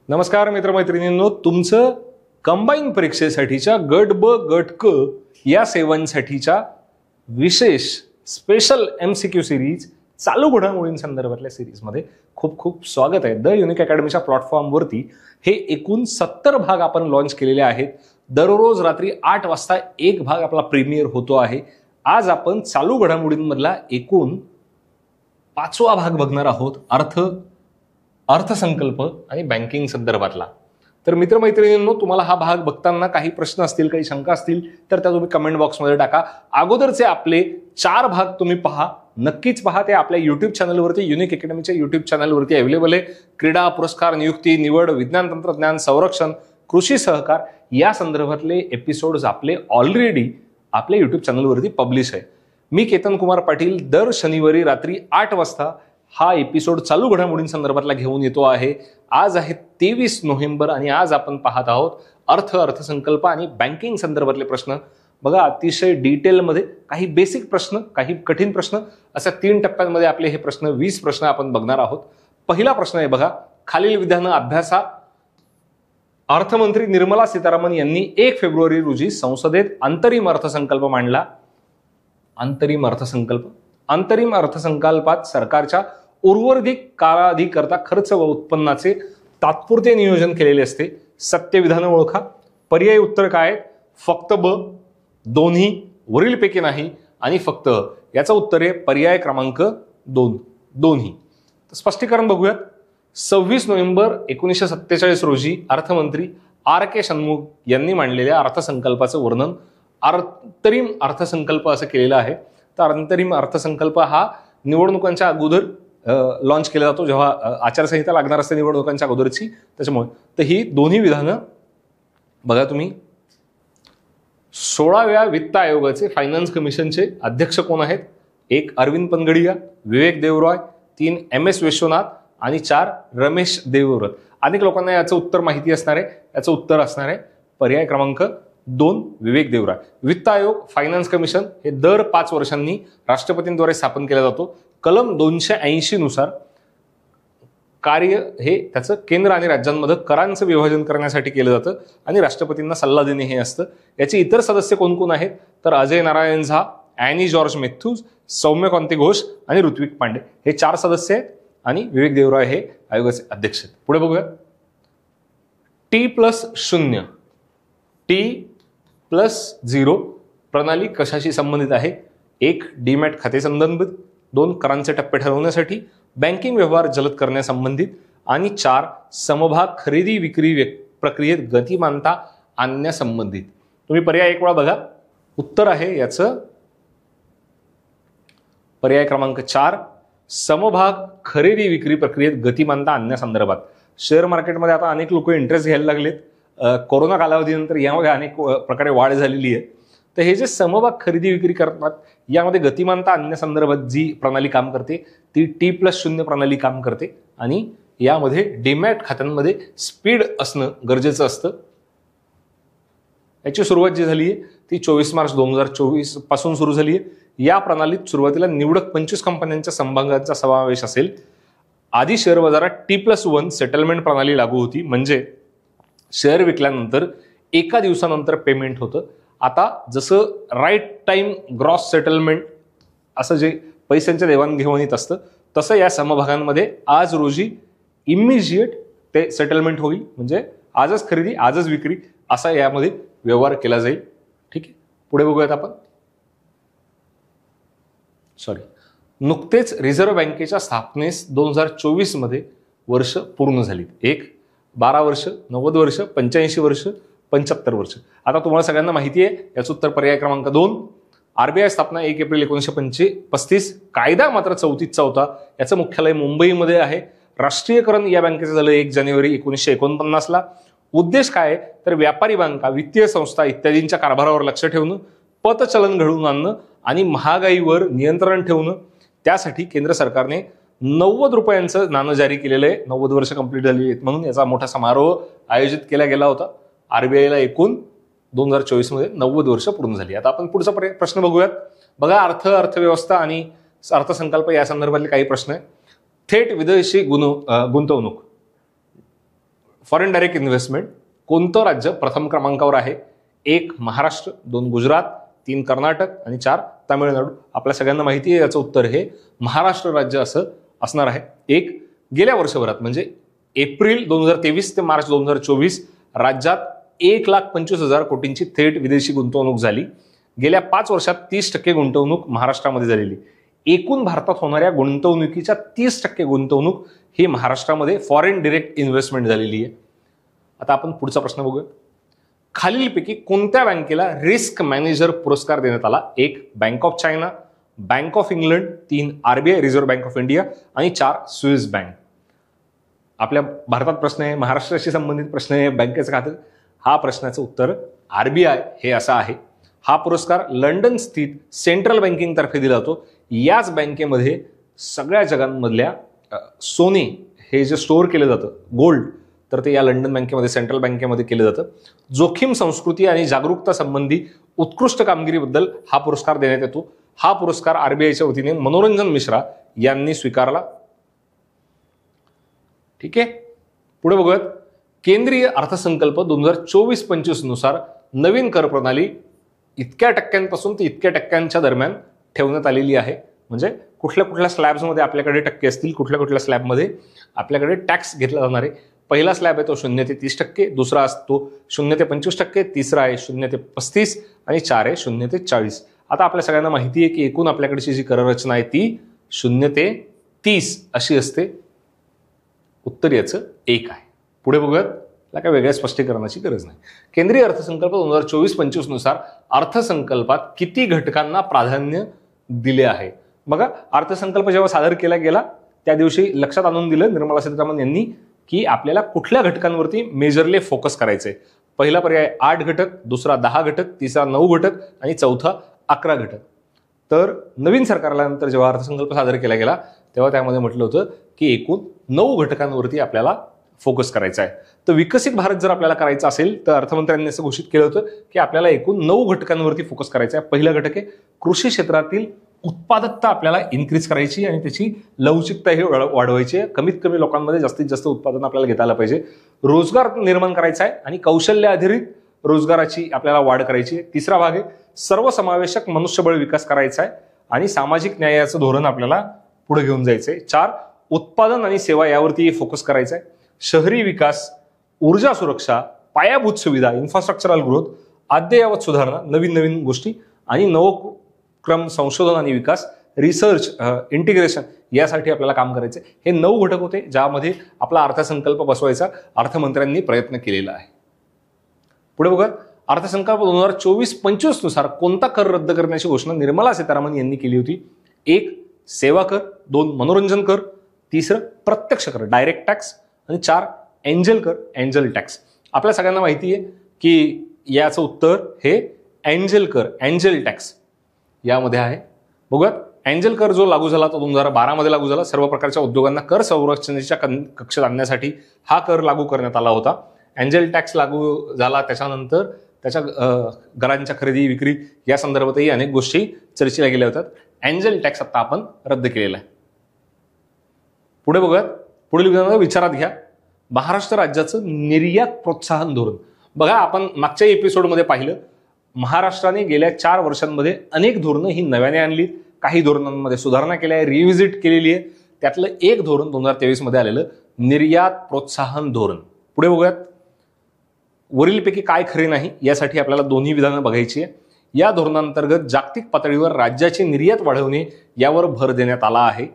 नमस्कार मित्रमैत्रिणींनो, तुमचं कंबाईन परीक्षेसाठीच्या गट ब गट क या सेवांसाठीच्या विशेष स्पेशल MCQ सिरीज चालू घडामोडींसंदर्भातल्या सिरीजमध्ये खूप खूप स्वागत आहे. द युनिक अकॅडमीच्या प्लॅटफॉर्मवरती हे एकूण 70 भाग आपण लॉन्च केलेले आहेत. दररोज रात्री 8 वाजता एक भाग आपला प्रीमियर होतो आहे. आज आपण चालू घडामोडींमधला एकूण 5वा भाग बघणार आहोत, अर्थसंकल्प आणि बँकिंग संदर्भातला. तर मित्रमैत्रिणींनो, तुम्हाला हा भाग बघताना काही प्रश्न असतील, काही शंका असतील तर त्या तुम्ही कमेंट बॉक्समध्ये टाका. अगोदरचे आपले 4 भाग तुम्ही पहा, नक्कीच पहा. ते आपल्या युट्यूब चॅनलवरती, युनिक अकॅडमीच्या युट्यूब चॅनलवरती अवेलेबल आहे. क्रीडा, पुरस्कार, नियुक्ती, निवड, विज्ञान तंत्रज्ञान, संरक्षण, कृषी सहकार या संदर्भातले एपिसोड्स आपले ऑलरेडी आपल्या युट्यूब चॅनलवरती पब्लिश आहे. मी केतन कुमार पाटील दर शनिवारी रात्री 8 वाजता हा एपिसोड चालू घडामोडींसंदर्भातला घेऊन येतो आहे. आज आहे 23 नोव्हेंबर आणि आज आपण पाहत आहोत अर्थसंकल्प आणि बँकिंग संदर्भातले प्रश्न. बघा, अतिशय डिटेलमध्ये काही बेसिक प्रश्न, काही कठीण प्रश्न, अशा 3 टप्प्यांमध्ये आपले हे प्रश्न 20 प्रश्न आपण बघणार आहोत. पहिला प्रश्न आहे बघा, खालील विधानं अभ्यासा. अर्थमंत्री निर्मला सीतारामन यांनी 1 फेब्रुवारी रोजी संसदेत अंतरिम अर्थसंकल्प मांडला. अंतरिम अर्थसंकल्पात सरकारच्या उर्वरित कालावधीकरता खर्च व उत्पन्नाचे तात्पुरते नियोजन केलेले असते. सत्य विधानं ओळखा. पर्यायी उत्तर काय? फक्त ब, दोन्ही, वरीलपैकी नाही आणि फक्त. याचं उत्तर आहे पर्याय क्रमांक 2, दोन्ही. स्पष्टीकरण बघूयात. 26 नोव्हेंबर 1947 रोजी अर्थमंत्री R.K. शनमुग यांनी मांडलेल्या अर्थसंकल्पाचं वर्णन अंतरिम अर्थसंकल्प असं केलेलं आहे. तर अंतरिम अर्थसंकल्प हा निवडणुकांच्या अगोदर लॉन्च केला जातो, जेव्हा आचारसंहिता लागणार असते निवडणुकांच्या अगोदरची. त्याच्यामुळे तर ही दोन्ही विधानं बघा तुम्ही. 16व्या वित्त आयोगाचे फायनान्स कमिशनचे अध्यक्ष कोण आहेत? 1 अरविंद पनगडिया, विवेक देवरॉय, 3 MS विश्वनाथ आणि 4 रमेश देवव्रत. अनेक लोकांना याचं उत्तर माहिती असणार आहे. याचं उत्तर असणार आहे पर्याय क्रमांक 2 विवेक देवराय. वित्त आयोग, फायनान्स कमिशन हे दर 5 वर्षांनी राष्ट्रपतींद्वारे स्थापन केला जातो. कलम 280 नुसार कार्य हे त्याचं केंद्र आणि राज्यांमध्ये करांचं विभाजन करण्यासाठी केलं जातं आणि राष्ट्रपतींना सल्ला देणे हे असतं. याचे इतर सदस्य कोण कोण आहेत? तर अजय नारायण झा, ॲनी जॉर्ज मेथ्यूज, सौम्यकांती घोष आणि ऋत्विक पांडे हे 4 सदस्य आहेत आणि विवेक देवराय हे आयोगाचे अध्यक्ष आहेत. पुढे बघूया. T+0 T+0 प्रणाली कशाशी संबंधित आहे? 1 डीमॅट खाते संबंधित, 2 करांचे टप्पे ठरवण्यासाठी, बँकिंग व्यवहार जलद करण्यासंबंधित आणि 4 समभाग खरेदी विक्री प्रक्रियेत गतिमानता आणण्यासंबंधित. तुम्ही पर्याय 1 वेळा बघा. उत्तर आहे याचं पर्याय क्रमांक 4 समभाग खरेदी विक्री प्रक्रियेत गतिमानता आणण्यासंदर्भात. शेअर मार्केटमध्ये आता अनेक लोक इंटरेस्ट घ्यायला लागलेत. कोरोना कालावधीनंतर यामध्ये अनेक प्रकारे वाढ झालेली आहे. तर हे जे समभाग खरेदी विक्री करतात यामध्ये गतिमानता आणण्यासंदर्भात जी प्रणाली काम करते ती T+0 प्रणाली काम करते आणि यामध्ये डीमॅट खात्यांमध्ये स्पीड असणं गरजेचं असतं. याची सुरुवात जी झाली आहे ती 24 मार्च 2024 पासून सुरू झाली आहे. या प्रणालीत सुरुवातीला निवडक 25 कंपन्यांच्या समभागांचा समावेश असेल. आधी शेअर बाजारात T+1 सेटलमेंट प्रणाली लागू होती, म्हणजे शेअर विकल्यानंतर एका दिवसानंतर पेमेंट होतं. आता जसं राईट टाइम ग्रॉस सेटलमेंट असं जे पैशांच्या देवाणघेवाणीत असतं तसं या समभागांमध्ये आज रोजी इमिजिएट ते सेटलमेंट होईल, म्हणजे आजच खरेदी आजच विक्री असा यामध्ये व्यवहार केला जाईल. ठीक आहे, पुढे बघूयात आपण. नुकतेच रिझर्व्ह बँकेच्या स्थापनेस 2024 मध्ये वर्ष पूर्ण झाली. 1 12 वर्ष, 90 वर्ष, 85 वर्ष, 75 वर्ष. आता तुम्हाला सगळ्यांना माहिती आहे याचं उत्तर पर्याय क्रमांक 2. RBI स्थापना 1 एप्रिल 1935. कायदा मात्र 34चा होता. याचं मुख्यालय मुंबईमध्ये आहे. राष्ट्रीयकरण या बँकेचं झालं 1 जानेवारी 1949ला. उद्देश काय आहे तर व्यापारी बँका, वित्तीय संस्था इत्यादींच्या कारभारावर लक्ष ठेवणं, पतचलन घडवून आणणं आणि महागाईवर नियंत्रण ठेवणं. त्यासाठी केंद्र सरकारने 90 रुपयांचं नाणं जारी केलेलं आहे. 90 वर्ष कंप्लीट झाली आहेत म्हणून याचा मोठा समारोह आयोजित केला गेला होता. RBIला एकूण 2024 मध्ये 90 वर्ष पूर्ण झाली. आता आपण पुढचा प्रश्न बघूयात. बघा, अर्थव्यवस्था आणि अर्थसंकल्प या संदर्भातले काही प्रश्न आहेत. थेट विदेशी गुंतवणूक फॉरेन डायरेक्ट इन्व्हेस्टमेंट कोणतं राज्य प्रथम क्रमांकावर आहे? 1 महाराष्ट्र, 2 गुजरात, 3 कर्नाटक आणि 4 तामिळनाडू. आपल्या सगळ्यांना माहिती आहे याचं उत्तर हे महाराष्ट्र राज्य असं असणार आहे. गेल्या वर्षभरात म्हणजे एप्रिल 2023 ते मार्च 2024 राज्यात 1,25,000 कोटींची थेट विदेशी गुंतवणूक झाली. गेल्या 5 वर्षात 30% गुंतवणूक महाराष्ट्रामध्ये झालेली. एकूण भारतात होणाऱ्या गुंतवणुकीच्या 30% गुंतवणूक ही महाराष्ट्रामध्ये फॉरेन डायरेक्ट इन्व्हेस्टमेंट झालेली आहे. आता आपण पुढचा प्रश्न बघूया. खालीलपैकी कोणत्या बँकेला रिस्क मॅनेजर पुरस्कार देण्यात आला? 1 bank of China, bank of England, 3 RBI reserve bank of India आणि 4 स्विस बँक. आपल्या भारतात प्रश्न आहे, महाराष्ट्राशी संबंधित प्रश्न आहे, बँकेचं खातं. हा प्रश्नाचं उत्तर RBI हे असं आहे. हा पुरस्कार लंडन स्थित सेंट्रल बँकिंग तर्फे दिला जातो. याच बँकेमध्ये सगळ्या जगांमधल्या सोने हे जे स्टोअर केलं जातं, गोल्ड, तर ते या लंडन बँकेमध्ये, सेंट्रल बँकेमध्ये केलं जातं. जोखीम संस्कृती आणि जागरूकता संबंधी उत्कृष्ट कामगिरीबद्दल हा पुरस्कार देण्यात येतो. हा पुरस्कार RBIच्या वतीने मनोरंजन मिश्रा यांनी स्वीकारला. ठीक आहे, पुढे बघूयात. केंद्रीय अर्थसंकल्प 2024-25 नुसार नवीन कर प्रणाली इतक्या टक्क्यांपासून ते इतक्या टक्क्यांच्या दरम्यान ठेवण्यात आलेली आहे. म्हणजे कुठल्या कुठल्या स्लॅब्समध्ये आपल्याकडे टक्के असतील, कुठल्या कुठल्या स्लॅबमध्ये आपल्याकडे टॅक्स घेतला जाणार आहे. पहिला स्लॅब आहे तो 0 ते 30%, दुसरा असतो 0 ते 25%, तिसरा आहे 0 ते 35 आणि 4 आहे 0 ते 40. आता आपल्या सगळ्यांना माहिती आहे की एकूण आपल्याकडची जी कर रचना आहे ती 0 ते 30 अशी असते. उत्तर याचं 1 आहे. पुढे बघूयात, त्याला काय वेगळ्या स्पष्टीकरणाची गरज नाही. केंद्रीय अर्थसंकल्प 2024-25 नुसार अर्थसंकल्पात किती घटकांना प्राधान्य दिले आहे? बघा, अर्थसंकल्प जेव्हा सादर केला गेला त्या दिवशी लक्षात आणून दिलं निर्मला सीतारामन यांनी की आपल्याला कुठल्या घटकांवरती मेजरली फोकस करायचंय. पहिला पर्याय 8 घटक, दुसरा 10 घटक, तिसरा 9 घटक आणि चौथा 11 घटक. तर नवीन सरकारला नंतर जेव्हा अर्थसंकल्प सादर केला गेला तेव्हा त्यामध्ये म्हटलं होतं की एकूण 9 घटकांवरती आपल्याला फोकस करायचा आहे. तर विकसित भारत जर आपल्याला करायचा असेल तर अर्थमंत्र्यांनी असं घोषित केलं होतं की आपल्याला एकूण 9 घटकांवरती फोकस करायचा आहे. पहिला घटक आहे कृषी क्षेत्रातील उत्पादकता आपल्याला इन्क्रीज करायची आणि त्याची लवचिकता ही वाढवायची आहे. कमीत कमी लोकांमध्ये जास्तीत जास्त उत्पादन आपल्याला घेता आलं पाहिजे. रोजगार निर्माण करायचा आहे आणि कौशल्य आधारित रोजगाराची आपल्याला वाढ करायची आहे. तिसरा भाग आहे सर्वसमावेशक मनुष्यबळ विकास करायचा आहे आणि सामाजिक न्यायाचं धोरण आपल्याला पुढे घेऊन जायचं आहे. 4 उत्पादन आणि सेवा यावरती फोकस करायचा आहे. शहरी विकास, ऊर्जा सुरक्षा, पायाभूत सुविधा, इन्फ्रास्ट्रक्चरल ग्रोथ, अद्ययावत सुधारणा, नवीन नवीन गोष्टी आणि नवक्रम संशोधन आणि विकास, रिसर्च, इंटिग्रेशन यासाठी आपल्याला काम करायचं. हे 9 घटक होते ज्यामध्ये आपला अर्थसंकल्प बसवायचा अर्थमंत्र्यांनी प्रयत्न केलेला आहे. पुढे बघा, अर्थसंकल्प 2024-25 नुसार कोणता कर रद्द करण्याची घोषणा निर्मला सीतारामन यांनी केली होती? 1 सेवा कर, 2 मनोरंजन कर, 3 प्रत्यक्ष कर डायरेक्ट टॅक्स आणि 4 एंजल कर एंजल टॅक्स. आपल्या सगळ्यांना माहिती आहे की याचं उत्तर हे एंजल कर एंजल टॅक्स यामध्ये आहे. बघूयात, एंजल कर जो लागू झाला तो 2012 मध्ये लागू झाला. सर्व प्रकारच्या उद्योगांना कर संरचनेच्या कक्षेत आणण्यासाठी हा कर लागू करण्यात आला होता. एंजल टॅक्स लागू झाला त्याच्यानंतर त्याच्या घरांच्या खरेदी विक्री या संदर्भातही अनेक गोष्टी चर्चेला गेल्या होत्या. एंजल टॅक्स आता आपण रद्द केलेला आहे. पुढे बघूयात, पुढील विचारात घ्या महाराष्ट्र राज्याचं निर्यात प्रोत्साहन धोरण. बघा, आपण मागच्या एपिसोडमध्ये पाहिलं महाराष्ट्राने गेल्या 4 वर्षांमध्ये अनेक धोरणं ही नव्याने आणली, काही धोरणांमध्ये सुधारणा केल्या आहे, रिव्हिजिट केलेली आहे. त्यातलं एक धोरण 2023 मध्ये आलेलं निर्यात प्रोत्साहन धोरण. पुढे बघूयात, वरीलपैकी काय खरे नाही यासाठी आपल्याला दोन्ही विधानं बघायची आहे. या धोरणांतर्गत जागतिक पातळीवर राज्याची निर्यात वाढवणे यावर भर देण्यात आला आहे.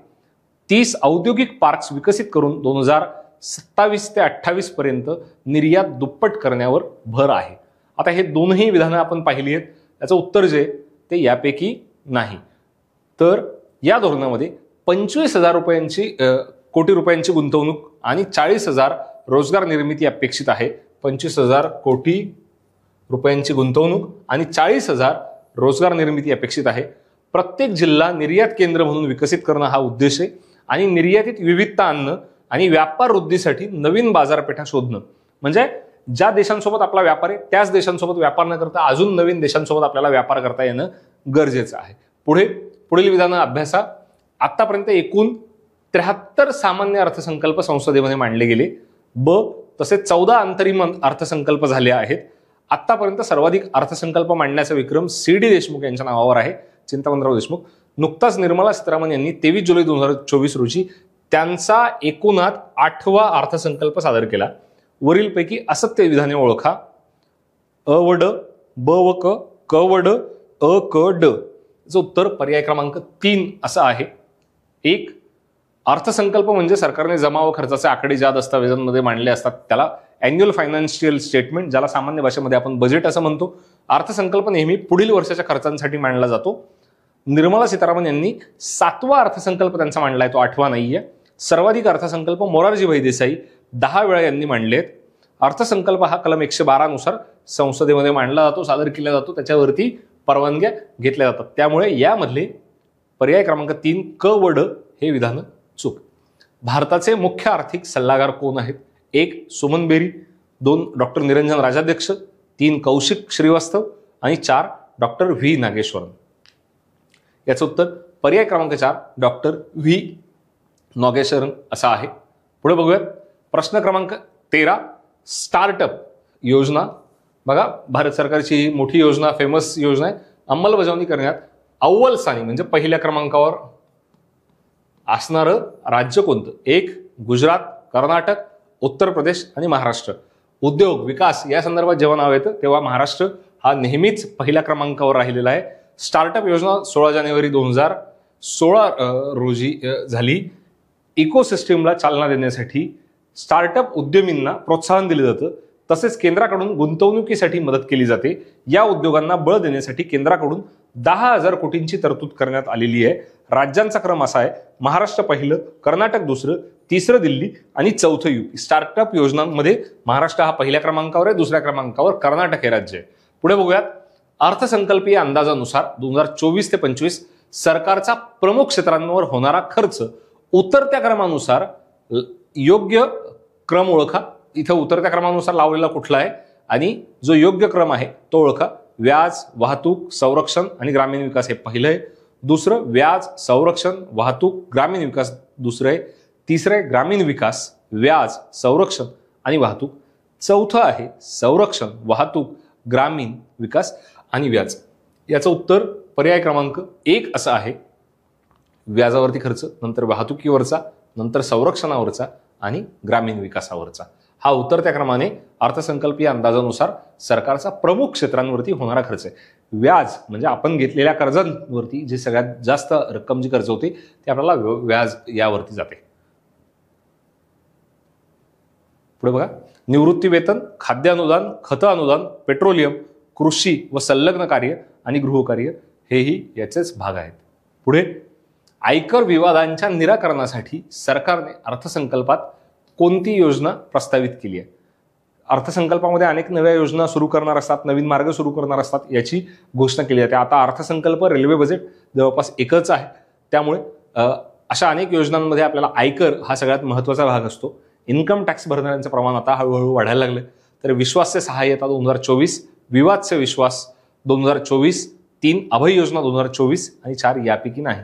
30 औद्योगिक पार्क्स विकसित करून 2027 ते 28 पर्यंत निर्यात दुप्पट करण्यावर भर आहे. आता हे दोनही विधानं आपण पाहिली आहेत. त्याचं उत्तर जे ते यापैकी नाही. तर या धोरणामध्ये 25,000 कोटी रुपयांची गुंतवणूक आणि 40,000 रोजगार निर्मिती अपेक्षित आहे. 25,000 कोटी रुपयांची गुंतवणूक आणि 40,000 रोजगार निर्मिती अपेक्षित आहे. प्रत्येक जिल्हा निर्यात केंद्र म्हणून विकसित करणं हा उद्देश आहे आणि निर्यातीत विविधता आणणं आणि व्यापार वृद्धीसाठी नवीन बाजारपेठा शोधणं. म्हणजे ज्या देशांसोबत आपला व्यापार आहे त्याच देशांसोबत व्यापार न करता अजून नवीन देशांसोबत आपल्याला व्यापार करता येणं गरजेचं आहे. पुढील विधानं अभ्यासा. आतापर्यंत एकूण 73 सामान्य अर्थसंकल्प संसदेमध्ये मांडले गेले. ब तसेच 14 अंतरिम अर्थसंकल्प झाले आहेत. आतापर्यंत सर्वाधिक अर्थसंकल्प मांडण्याचा विक्रम सी.डी. देशमुख यांच्या नावावर आहे, चिंतामणराव देशमुख. नुकताच निर्मला सीतारामन यांनी 23 जुलै 2024 रोजी त्यांचा एकूणात 8वा अर्थसंकल्प सादर केला. वरीलपैकी असत्य विधाने ओळखा. अ व ड, ब व क, क व ड, अ क ड. याचं उत्तर पर्याय क्रमांक 3 असं आहे. 1. अर्थसंकल्प म्हणजे सरकारने जमा व खर्चाचे आकडे ज्या दस्तावेजांमध्ये मांडले असतात त्याला अॅन्युअल फायनान्शियल स्टेटमेंट, ज्याला सामान्य भाषेमध्ये आपण बजेट असं म्हणतो. अर्थसंकल्प नेहमी पुढील वर्षाच्या खर्चांसाठी मांडला जातो. निर्मला सीतारामन यांनी 7वा अर्थसंकल्प त्यांचा मांडलाय, तो 8वा नाहीये. सर्वाधिक अर्थसंकल्प मोरारजीभाई देसाई 10 वेळा यांनी मांडलेत. अर्थसंकल्प हा कलम 112 नुसार संसदेमध्ये मांडला जातो, सादर केला जातो, त्याच्यावरती परवानग्या घेतल्या जातात. त्यामुळे यामधले पर्याय क्रमांक 3 क व ड हे विधान चूक. भारताचे मुख्य आर्थिक सल्लागार कोण आहेत? 1. सुमन बेरी, 2. डॉक्टर निरंजन राजाध्यक्ष, 3. कौशिक श्रीवास्तव आणि 4. Doctor V Nageswaran. याचं उत्तर पर्याय क्रमांक 4 डॉक्टर व्ही नागेश्वरन असं आहे. पुढे बघूयात प्रश्न क्रमांक 13. स्टार्टअप योजना. बघा, भारत सरकारची ही मोठी योजना, फेमस योजना आहे. अंमलबजावणी करण्यात अव्वल स्थानी म्हणजे पहिल्या क्रमांकावर असणारं राज्य कोणतं? 1. गुजरात, कर्नाटक, उत्तर प्रदेश आणि महाराष्ट्र. उद्योग विकास या संदर्भात जेव्हा नाव येतं तेव्हा महाराष्ट्र हा नेहमीच पहिल्या क्रमांकावर राहिलेला आहे. स्टार्टअप योजना 16 जानेवारी 2016 रोजी झाली. इकोसिस्टीमला चालना देण्यासाठी स्टार्टअप उद्यमींना प्रोत्साहन दिलं जातं. तसेच केंद्राकडून गुंतवणुकीसाठी मदत केली जाते. या उद्योगांना बळ देण्यासाठी केंद्राकडून 10,000 कोटींची तरतूद करण्यात आलेली आहे. राज्यांचा क्रम असा आहे: महाराष्ट्र पहिलं, कर्नाटक दुसरं, तिसरं दिल्ली आणि चौथं युपी. स्टार्टअप योजनांमध्ये महाराष्ट्र हा पहिल्या क्रमांकावर आहे, दुसऱ्या क्रमांकावर कर्नाटक हे राज्य आहे. पुढे बघूयात अर्थसंकल्पीय अंदाजानुसार 2024 ते 25 सरकारचा प्रमुख क्षेत्रांवर होणारा खर्च उतरत्या क्रमानुसार योग्य क्रम ओळखा. इथं उतरत्या क्रमानुसार लावलेला कुठला आहे आणि जो योग्य क्रम आहे तो ओळखा. व्याज, वाहतूक, संरक्षण आणि ग्रामीण विकास हे पहिलं आहे. दुसरं व्याज, संरक्षण, वाहतूक, ग्रामीण विकास दुसरं आहे. तिसरं आहे ग्रामीण विकास, व्याज, संरक्षण आणि वाहतूक. चौथं आहे संरक्षण, वाहतूक, ग्रामीण विकास आणि व्याज. याचं उत्तर पर्याय क्रमांक 1 असं आहे. व्याजावरती खर्च, नंतर वाहतुकीवरचा, नंतर संरक्षणावरचा आणि ग्रामीण विकासावरचा. हा उतरत्या क्रमाने अर्थसंकल्पीय अंदाजानुसार सरकारचा प्रमुख क्षेत्रांवरती होणारा खर्च आहे. व्याज म्हणजे आपण घेतलेल्या कर्जांवरती जे सगळ्यात जास्त रक्कम जी कर्ज होते ते आपल्याला व्याज यावरती जाते. पुढे बघा निवृत्ती वेतन, खाद्य अनुदान, खत अनुदान, पेट्रोलियम, कृषी व संलग्न कार्य आणि गृहकार्य हेही याचेच भाग आहेत. पुढे आयकर विवादांच्या निराकरणासाठी सरकारने अर्थसंकल्पात कोणती योजना प्रस्तावित केली आहे? अर्थसंकल्पामध्ये अनेक नव्या योजना सुरू करणार असतात, नवीन मार्ग सुरू करणार असतात, याची घोषणा केली जाते. आता अर्थसंकल्प, रेल्वे बजेट जवळपास एकच आहे. त्यामुळे अशा अनेक योजनांमध्ये आपल्याला आयकर हा सगळ्यात महत्त्वाचा भाग असतो. इन्कम टॅक्स भरणाऱ्यांचं प्रमाण आता हळूहळू वाढायला लागलं. तर विश्वास्य सहाय्यता 2024, विवाद से विश्वास 2024, 3 अभय योजना 2024 आणि 4 यापैकी नाही.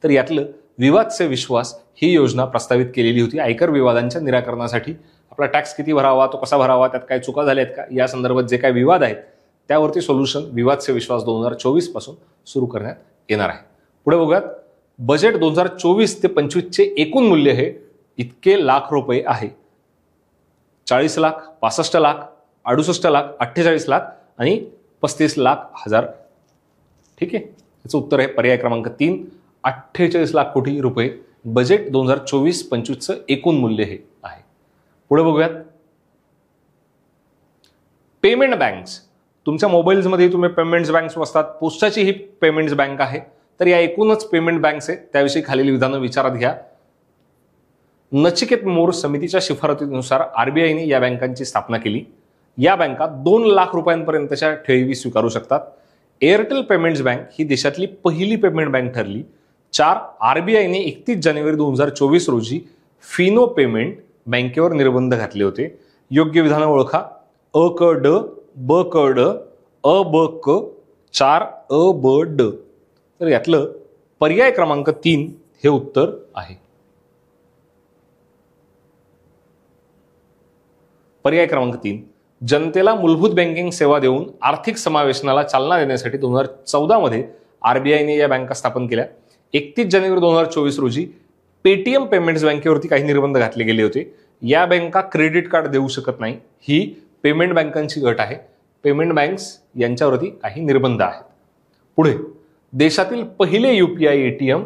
तर यातलं विवाद से विश्वास ही योजना प्रस्तावित केलेली होती आयकर विवादांच्या निराकरणासाठी. आपला टॅक्स किती भरावा, तो कसा भरावा, त्यात काय चुका झाल्या आहेत का, या संदर्भात जे काय विवाद आहेत त्यावरती सोल्युशन विवाद से विश्वास 2024 पासून सुरू करण्यात येणार आहे. पुढे बघूयात बजेट 2024 ते 25चे एकूण मूल्य हे इतके लाख रुपये आहे. 40 लाख, 65 लाख, 68 लाख, 48 लाख आणि 35 लाख हजार. ठीक आहे, याचं उत्तर आहे पर्याय क्रमांक 3 48 लाख कोटी रुपये बजेट 2024-25चं एकूण मूल्य हे आहे. पुढे बघूयात पेमेंट बँक्स. तुमच्या मोबाईल्समध्ये तुम्ही पेमेंट्स बँक्स वाचतात. पोस्टाची ही पेमेंट्स बँक आहे. तर या एकूणच पेमेंट बँक्स आहेत, त्याविषयी खालील विधानं विचारात घ्या. नचिकेत मोर समितीच्या शिफारसीनुसार आरबीआयने या बँकांची स्थापना केली. या बँका 2 लाख रुपयांपर्यंतच्या ठेवी स्वीकारू शकतात. एअरटेल पेमेंट्स बँक ही देशातली पहिली पेमेंट बँक ठरली. 4 आरबीआयने 31 जानेवारी 2024 रोजी फिनो पेमेंट बँकेवर निर्बंध घातले होते. योग्य विधानं ओळखा. अ क ड, ब क ड, अ ब क, 4 अ ब ड. तर यातलं पर्याय क्रमांक 3 हे उत्तर आहे. पर्याय क्रमांक 3, जनतेला मूलभूत बँकिंग सेवा देऊन आर्थिक समावेशनाला चालना देण्यासाठी 2014 मध्ये आरबीआयने या बँका स्थापन केल्या. 31 जानेवारी 2024 रोजी पेटीएम पेमेंट्स बँकेवरती काही निर्बंध घातले गेले होते. या बँका क्रेडिट कार्ड देऊ शकत नाही, ही पेमेंट बँकांची अट आहे. पेमेंट बँक्स यांच्यावरती काही निर्बंध आहेत. पुढे, देशातील पहिले UPI ATM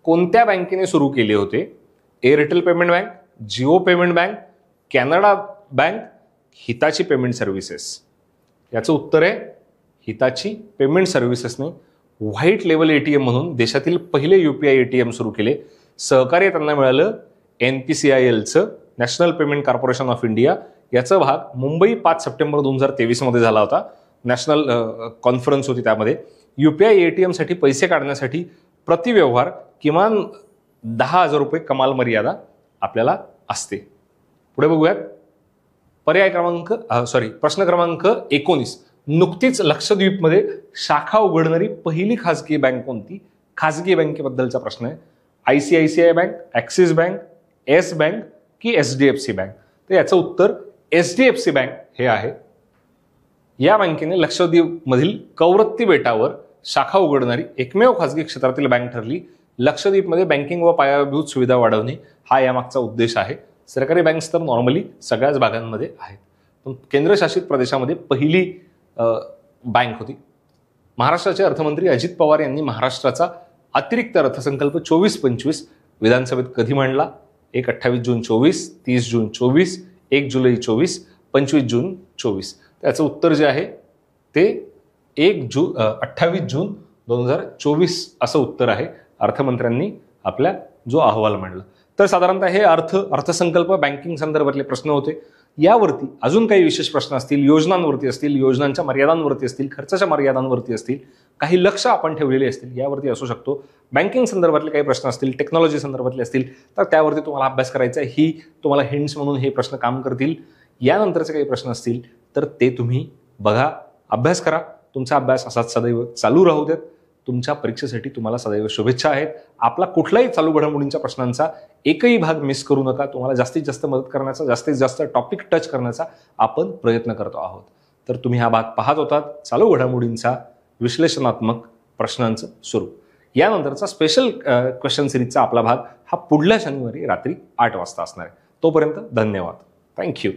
कोणत्या बँकेने सुरू केले होते? Airtel payment bank, Jio payment bank, Canada bank, Hitachi payment services. याचं उत्तर आहे हिताची पेमेंट सर्व्हिसेसने व्हाईट लेवल ATM म्हणून देशातील पहिले UPI ATM सुरू केले. सहकार्य त्यांना मिळालं NPCILचं, national payment corporation of India. याचा भाग मुंबई 5 सप्टेंबर 2023 मध्ये झाला होता. नॅशनल कॉन्फरन्स होती. त्यामध्ये UPI ATM साठी पैसे काढण्यासाठी प्रतिव्यवहार किमान 10,000 रुपये कमाल मर्यादा आपल्याला असते. पुढे बघूयात. प्रश्न क्रमांक 19, नुकतीच लक्षद्वीपमध्ये शाखा उघडणारी पहिली खासगी बँक कोणती? खासगी बँकेबद्दलचा प्रश्न आहे. ICICI bank, axis bank, yes bank की HDFC बँक? तर याचं उत्तर HDFC बँक हे आहे. या बँकेने लक्षद्वीपमधील कवरत्ती बेटावर शाखा उघडणारी एकमेव खासगी क्षेत्रातील बँक ठरली. लक्षद्वीपमध्ये बँकिंग व पायाभूत सुविधा वाढवणे हा यामागचा उद्देश आहे. सरकारी बँक्स तर नॉर्मली सगळ्याच भागांमध्ये आहेत, पण केंद्रशासित प्रदेशामध्ये पहिली बँक होती. महाराष्ट्राचे अर्थमंत्री अजित पवार यांनी महाराष्ट्राचा अतिरिक्त अर्थसंकल्प 24-25 विधानसभेत कधी मांडला? 28 जून 24, 30 जून 24, 1 जुलै 24, 25 जून 24. त्याचं उत्तर जे आहे ते 28 जून 2024 असं उत्तर आहे. अर्थमंत्र्यांनी आपल्या जो अहवाल मांडला. तर साधारणतः हे अर्थसंकल्प बँकिंग संदर्भातले प्रश्न होते. यावरती अजून काही विशेष प्रश्न असतील, योजनांवरती असतील, योजनांच्या मर्यादांवरती असतील, खर्चाच्या मर्यादांवरती असतील, काही लक्ष आपण ठेवलेले असतील, यावरती असू शकतो. बँकिंग संदर्भातले काही प्रश्न असतील, टेक्नॉलॉजी संदर्भातले असतील, तर त्यावरती तुम्हाला अभ्यास करायचा आहे. ही तुम्हाला हिंट्स म्हणून हे प्रश्न काम करतील. यानंतरचे काही प्रश्न असतील तर ते तुम्ही बघा, अभ्यास करा. तुमचा अभ्यास असाच सदैव चालू राहू देत. तुमच्या परीक्षेसाठी तुम्हाला सदैव शुभेच्छा आहेत. आपला कुठलाही चालू घडामोडींच्या प्रश्नांचा एकही भाग मिस करू नका. तुम्हाला जास्तीत जास्त मदत करण्याचा, जास्तीत जास्त टॉपिक टच करण्याचा आपण प्रयत्न करतो आहोत. तर तुम्ही हा भाग पाहत होतात, चालू घडामोडींचा विश्लेषणात्मक प्रश्नांचं स्वरूप. यानंतरचा स्पेशल क्वेश्चन सिरीजचा आपला भाग हा पुढल्या शनिवारी रात्री 8 वाजता असणार आहे. तोपर्यंत धन्यवाद. थँक्यू.